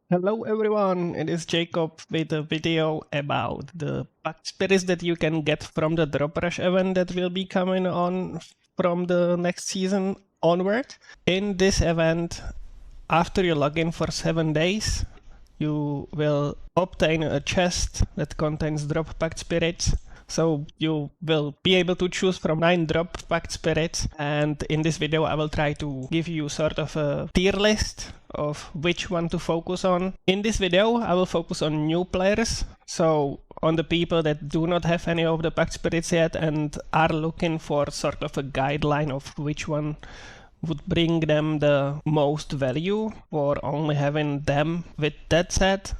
Hello everyone, it is Jacob with a video about the Pactspirits that you can get from the Drop Rush event that will be coming on from the next season onward. In this event, after you log in for 7 days, you will obtain a chest that contains drop Pactspirits. So you will be able to choose from 9 drop Pactspirits, and in this video I will try to give you sort of a tier list of which one to focus on. In this video I will focus on new players, so on the people that do not have any of the Pactspirits yet and are looking for sort of a guideline of which one would bring them the most value for only having them. With that said,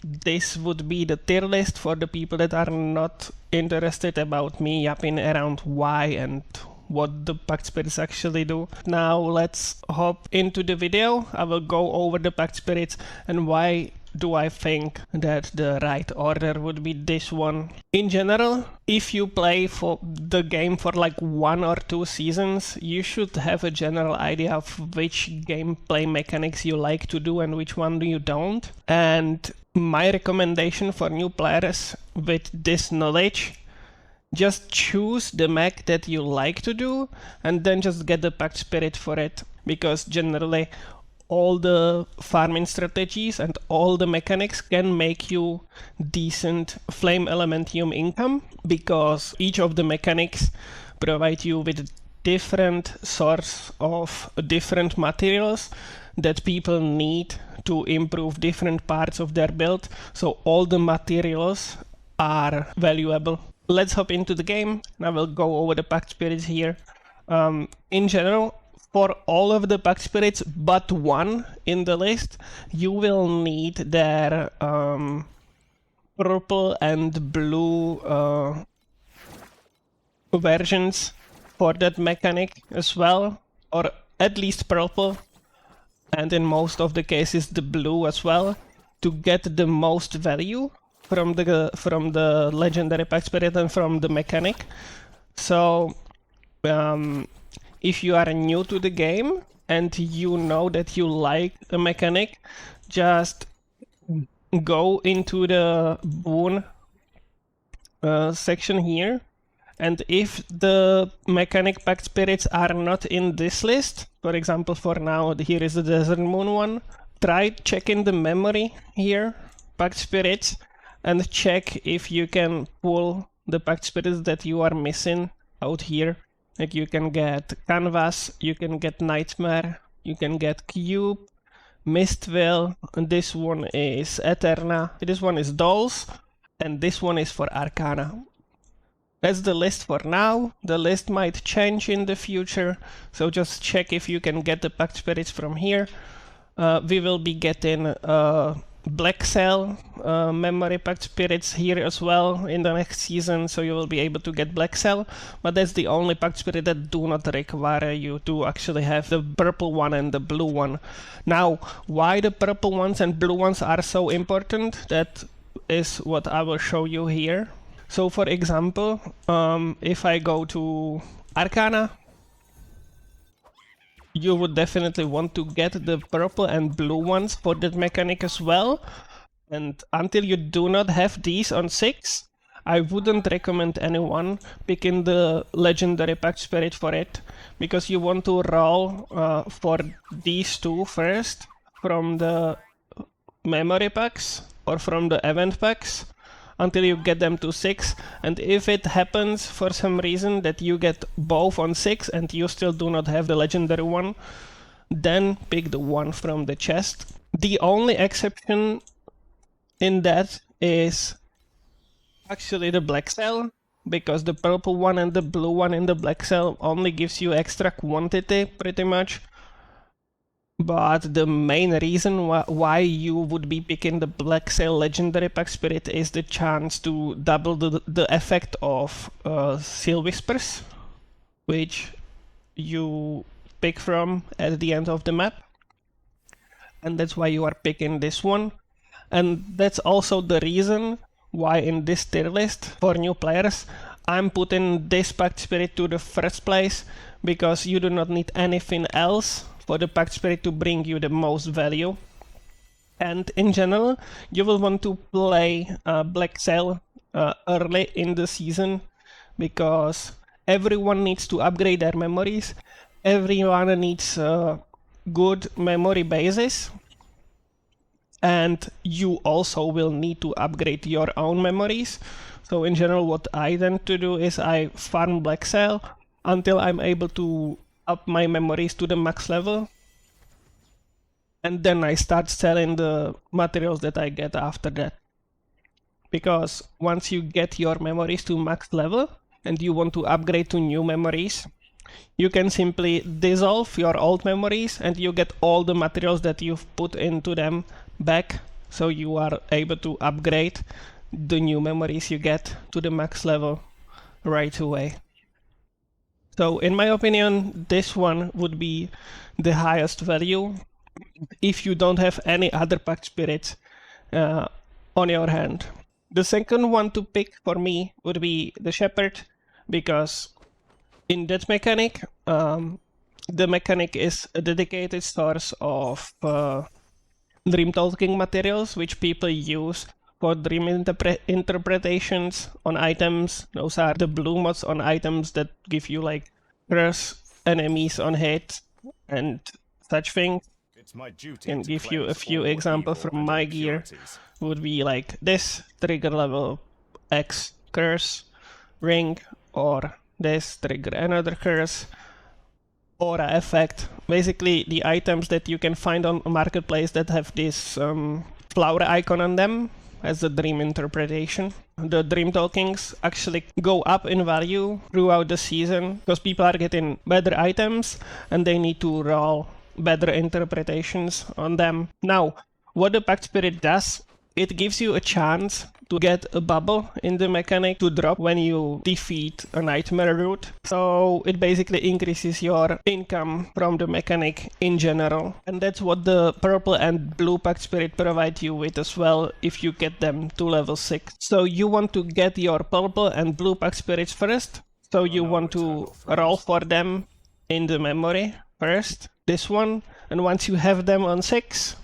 this would be the tier list for the people that are not interested about me yapping around why and what the Pactspirits actually do. Now let's hop into the video. I will go over the Pactspirits and why do I think that the right order would be this one. In general, if you play for the game for like 1 or 2 seasons, you should have a general idea of which gameplay mechanics you like to do and which one you don't. And my recommendation for new players with this knowledge, just choose the mech that you like to do and then just get the Pactspirit for it, because generally all the farming strategies and all the mechanics can make you decent flame elementium income, because each of the mechanics provide you with different source of different materials that people need to improve different parts of their build, so all the materials are valuable. Let's hop into the game and I will go over the Pactspirits here. In general, for all of the Pactspirits but one in the list, you will need their purple and blue versions for that mechanic as well, or at least purple, and in most of the cases the blue as well, to get the most value from the legendary Pactspirit and from the mechanic. So if you are new to the game and you know that you like a mechanic, just go into the boon section here, and if the mechanic Pactspirits are not in this list, for example for now here is the Desert Moon one, try checking the memory here, Pactspirits, and check if you can pull the Pactspirits that you are missing out here. Like you can get Canvas, you can get Nightmare, you can get Cube, Mistful, and this one is Eterna, this one is Dolls, and this one is for Arcana. That's the list for now. The list might change in the future, so just check if you can get the Pactspirits from here. We will be getting Black Cell memory Pactspirits here as well in the next season, so you will be able to get Black Cell, but that's the only Pactspirit that do not require you to actually have the purple one and the blue one. Now, why the purple ones and blue ones are so important, that is what I will show you here. So for example, if I go to Arcana, you would definitely want to get the purple and blue ones for that mechanic as well. And until you do not have these on 6, I wouldn't recommend anyone picking the legendary Pactspirit for it, because you want to roll for these two first from the memory packs or from the event packs until you get them to 6, and if it happens for some reason that you get both on 6 and you still do not have the legendary one, then pick the one from the chest. The only exception in that is actually the Black Cell, because the purple one and the blue one in the Black Cell only gives you extra quantity pretty much. But the main reason why you would be picking the Black Cell legendary Pactspirit is the chance to double the effect of Seal Whispers, which you pick from at the end of the map. And that's why you are picking this one. And that's also the reason why in this tier list for new players I'm putting this Pactspirit to the first place, because you do not need anything else for the Pactspirit to bring you the most value. And in general, you will want to play Black Sail early in the season, because everyone needs to upgrade their memories. Everyone needs a good memory basis. And you also will need to upgrade your own memories. So in general, what I tend to do is I farm Black Sail until I'm able to up my memories to the max level. And then I start selling the materials that I get after that. Because once you get your memories to max level and you want to upgrade to new memories, you can simply dissolve your old memories and you get all the materials that you've put into them back. So you are able to upgrade the new memories you get to the max level right away. So in my opinion, this one would be the highest value if you don't have any other Pactspirits on your hand. The second one to pick for me would be the Shepherd, because in that mechanic, the mechanic is a dedicated source of dream talking materials, which people use for dream interpretations on items. Those are the blue mods on items that give you like curse enemies on hit and such things. It's my duty Can to give you a cleanse few all examples evil from and my gear. impurities. Would be like this trigger level X curse ring, or this trigger another curse, aura effect. Basically the items that you can find on marketplace that have this flower icon on them as a dream interpretation. The dream talkings actually go up in value throughout the season because people are getting better items and they need to roll better interpretations on them. Now, what the Pact Spirit does, it gives you a chance to get a bubble in the mechanic to drop when you defeat a nightmare route. So it basically increases your income from the mechanic in general. And that's what the purple and blue Pact Spirit provide you with as well if you get them to level 6. So you want to get your purple and blue Pact Spirits first. So you want to roll for them in the memory first, this one. And once you have them on 6,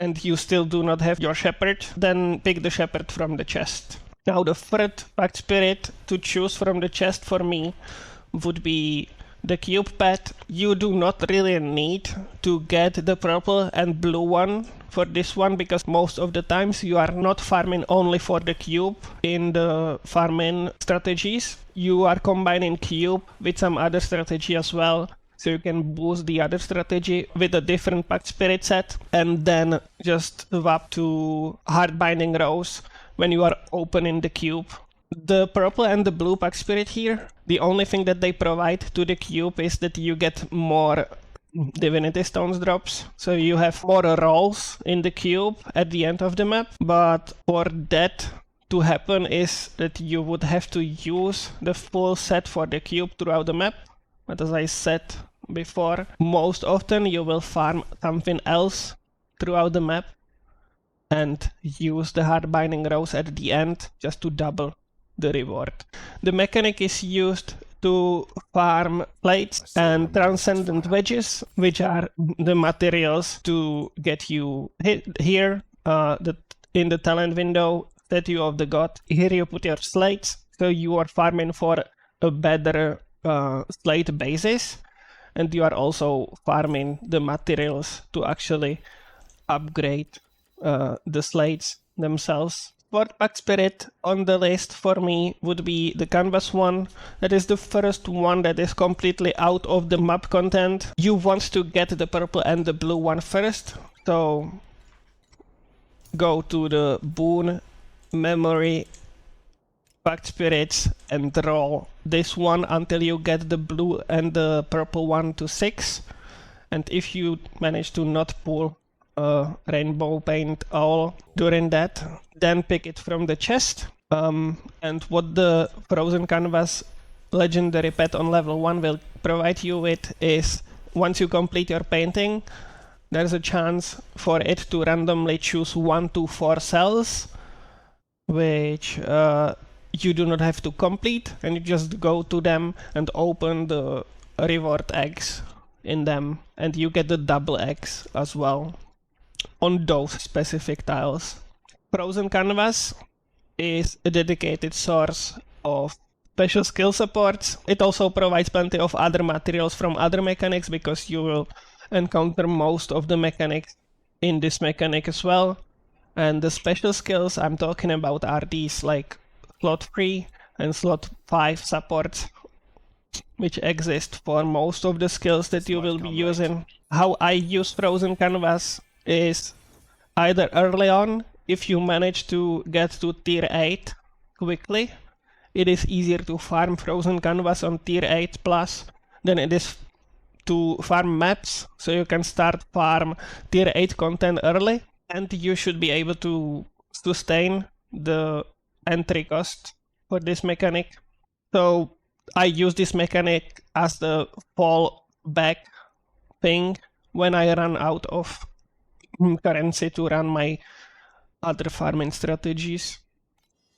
and you still do not have your Shepherd, then pick the Shepherd from the chest. Now the third Pact Spirit to choose from the chest for me would be the Cube Pet. You do not really need to get the purple and blue one for this one, because most of the times you are not farming only for the cube in the farming strategies. You are combining cube with some other strategy as well. So you can boost the other strategy with a different Pact Spirit set and then just swap to Hard Binding Rose when you are opening the cube. The purple and the blue Pact Spirit here, the only thing that they provide to the cube is that you get more Divinity Stones drops. So you have more rolls in the cube at the end of the map. But for that to happen is that you would have to use the full set for the cube throughout the map. But as I said before, most often you will farm something else throughout the map and use the Hard Binding Rose at the end just to double the reward. The mechanic is used to farm plates and transcendent wedges, which are the materials to get you here in the talent window, Statue of the God. Here you put your slates, so you are farming for a better slate basis, and you are also farming the materials to actually upgrade the slates themselves. Fourth Pact Spirit on the list for me would be the canvas one. That is the first one that is completely out of the map content. You want to get the purple and the blue one first, so go to the boon memory Pact Spirits and roll this one until you get the blue and the purple one to 6. And if you manage to not pull rainbow paint all during that, then pick it from the chest. And what the Frozen Canvas legendary pet on level 1 will provide you with is, once you complete your painting, there's a chance for it to randomly choose 1 to 4 cells, which you do not have to complete, and you just go to them and open the reward eggs in them, and you get the double eggs as well. on those specific tiles. Frozen Canvas is a dedicated source of special skill supports. It also provides plenty of other materials from other mechanics, because you will encounter most of the mechanics in this mechanic as well. And the special skills I'm talking about are these like slot 3 and slot 5 supports, which exist for most of the skills that you will be using. How I use Frozen Canvas is either early on, if you manage to get to tier 8 quickly, it is easier to farm Frozen Canvas on tier 8 plus than it is to farm maps, so you can start farm tier 8 content early, and you should be able to sustain the entry cost for this mechanic. So I use this mechanic as the fallback thing when I run out of currency to run my other farming strategies.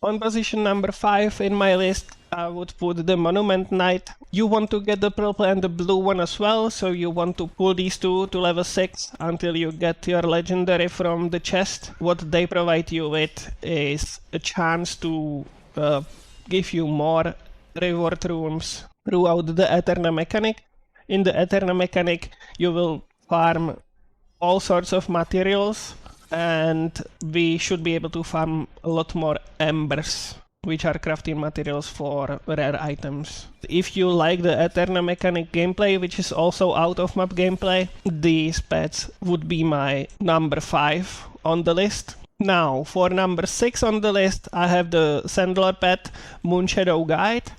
On position number 5 in my list, I would put the Monument Knight. You want to get the purple and the blue one as well, so you want to pull these two to level 6 until you get your legendary from the chest. What they provide you with is a chance to give you more reward rooms throughout the Eterna mechanic. In the Eterna mechanic, you will farm all sorts of materials, and we should be able to farm a lot more embers, which are crafting materials for rare items. If you like the Eterna mechanic gameplay, which is also out of map gameplay, these pets would be my number 5 on the list. Now, for number 6 on the list, I have the Sandal pet, Moonshadow Guide.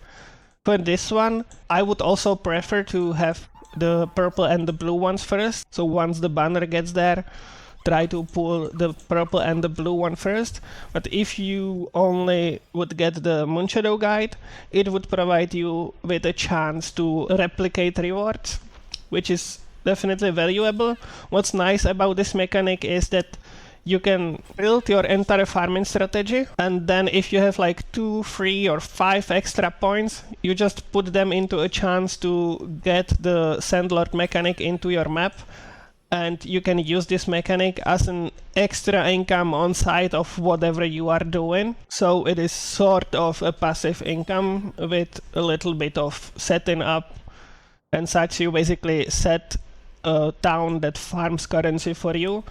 For this one, I would also prefer to have the purple and the blue ones first. So once the banner gets there, try to pull the purple and the blue one first. But if you only would get the Moonshadow Guide, it would provide you with a chance to replicate rewards, which is definitely valuable. What's nice about this mechanic is that you can build your entire farming strategy, and then if you have like 2, 3, or 5 extra points, you just put them into a chance to get the Sandlord mechanic into your map, and you can use this mechanic as an extra income on side of whatever you are doing. So it is sort of a passive income with a little bit of setting up and such. You basically set a town that farms currency for you.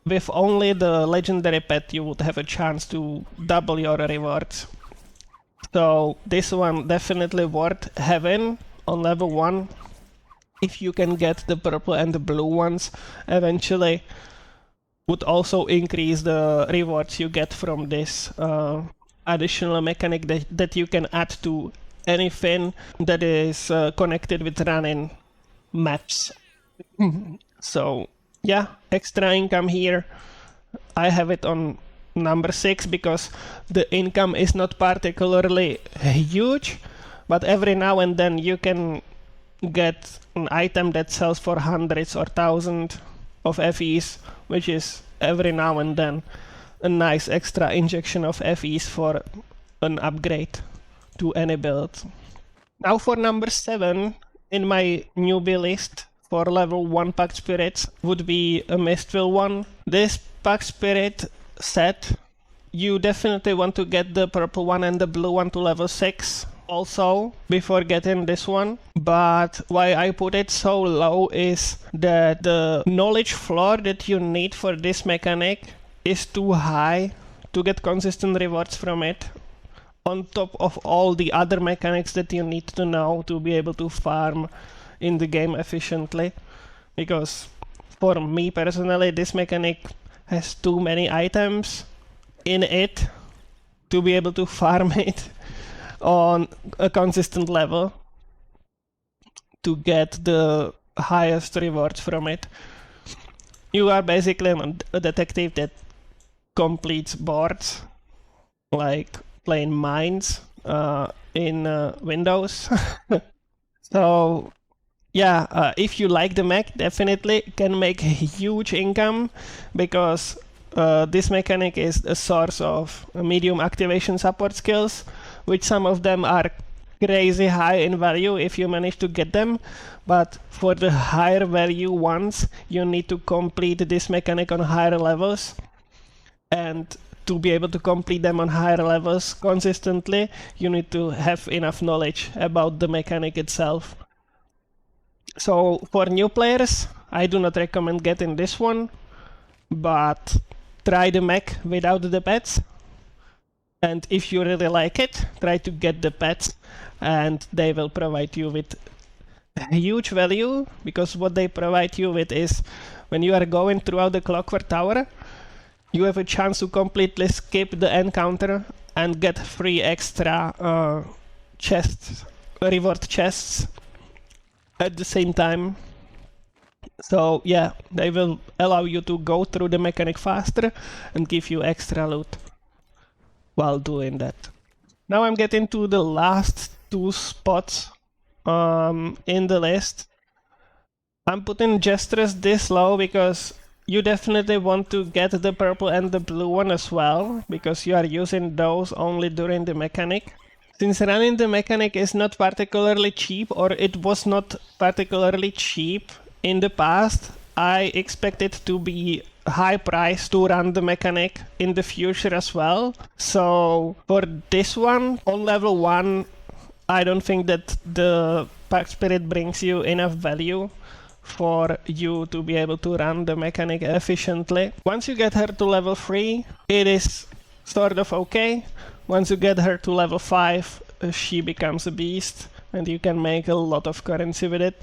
With only the legendary pet, you would have a chance to double your rewards. So this one definitely worth having on level 1. If you can get the purple and the blue ones eventually, would also increase the rewards you get from this additional mechanic that you can add to anything that is connected with running maps. So yeah, extra income here. I have it on number 6 because the income is not particularly huge, but every now and then you can get an item that sells for hundreds or thousands of FEs, which is every now and then a nice extra injection of FEs for an upgrade to any build. Now for number 7 in my newbie list for level 1 Pactspirits would be a Mistful one. This Pactspirit set, you definitely want to get the purple one and the blue one to level 6 also before getting this one. But why I put it so low is that the knowledge floor that you need for this mechanic is too high to get consistent rewards from it, on top of all the other mechanics that you need to know to be able to farm in the game efficiently. Because for me personally, this mechanic has too many items in it to be able to farm it on a consistent level to get the highest rewards from it. You are basically a detective that completes boards, like playing mines in Windows. So yeah, if you like the mech, definitely can make a huge income, because this mechanic is a source of medium activation support skills, which some of them are crazy high in value if you manage to get them, but for the higher value ones, you need to complete this mechanic on higher levels, and to be able to complete them on higher levels consistently, you need to have enough knowledge about the mechanic itself. So for new players, I do not recommend getting this one, but try the mech without the pets. And if you really like it, try to get the pets, and they will provide you with huge value, because what they provide you with is, when you are going throughout the Clockwork Tower, you have a chance to completely skip the encounter and get 3 extra chests, reward chests at the same time. So yeah, they will allow you to go through the mechanic faster and give you extra loot while doing that. Now I'm getting to the last 2 spots in the list. I'm putting Jestress this low because you definitely want to get the purple and the blue one as well, because you are using those only during the mechanic. Since running the mechanic is not particularly cheap, or it was not particularly cheap in the past, I expect it to be high price to run the mechanic in the future as well. So for this one, on level 1, I don't think that the Pactspirit brings you enough value for you to be able to run the mechanic efficiently. Once you get her to level 3, it is sort of okay. Once you get her to level 5, she becomes a beast, and you can make a lot of currency with it.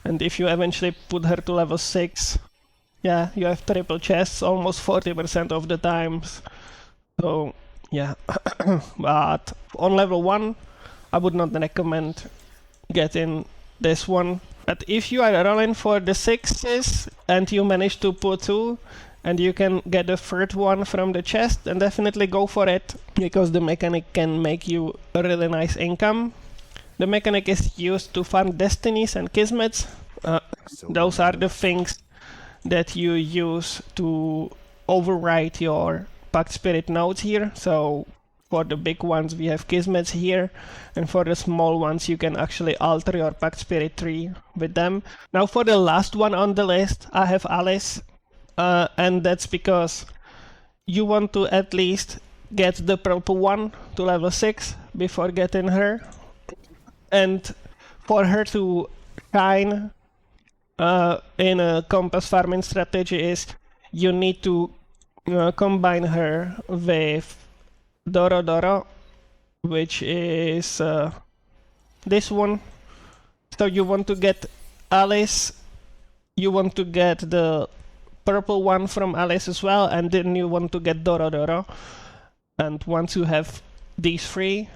And if you eventually put her to level 6, yeah, you have triple chests almost 40% of the times. So yeah, but on level 1, I would not recommend getting this one. But if you are rolling for the 6s and you manage to put 2, and you can get a third one from the chest, then definitely go for it, because the mechanic can make you a really nice income. The mechanic is used to farm destinies and kismets. Those are the things that you use to override your Pactspirit nodes here. So for the big ones we have kismets here, and for the small ones you can actually alter your Pactspirit tree with them. Now for the last one on the list, I have Alice, and that's because you want to at least get the purple one to level 6 before getting her. And for her to shine in a compass farming strategy is you need to combine her with Doro Doro, which is this one. So you want to get Alice, you want to get the purple one from Alice as well, and then you want to get Doro Doro. And once you have these 3,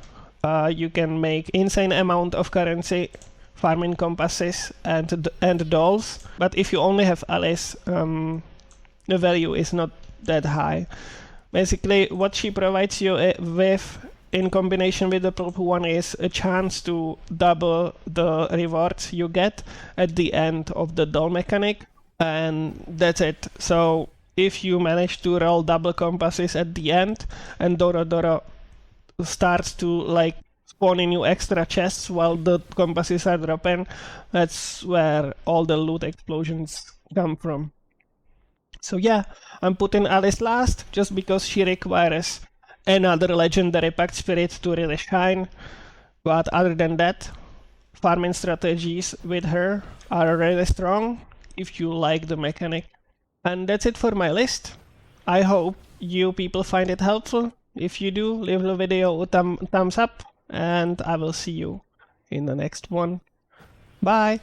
you can make insane amount of currency farming compasses and dolls. But if you only have Alice, the value is not that high. Basically, what she provides you with, in combination with the purple one, is a chance to double the rewards you get at the end of the doll mechanic, and that's it. So if you manage to roll double compasses at the end, and Doro Doro starts to like spawning you extra chests while the compasses are dropping, that's where all the loot explosions come from. So yeah, I'm putting Alice last just because she requires another legendary Pactspirit to really shine. But other than that, farming strategies with her are really strong if you like the mechanic. And that's it for my list. I hope you people find it helpful. If you do, leave the video a thumbs up, and I will see you in the next one. Bye!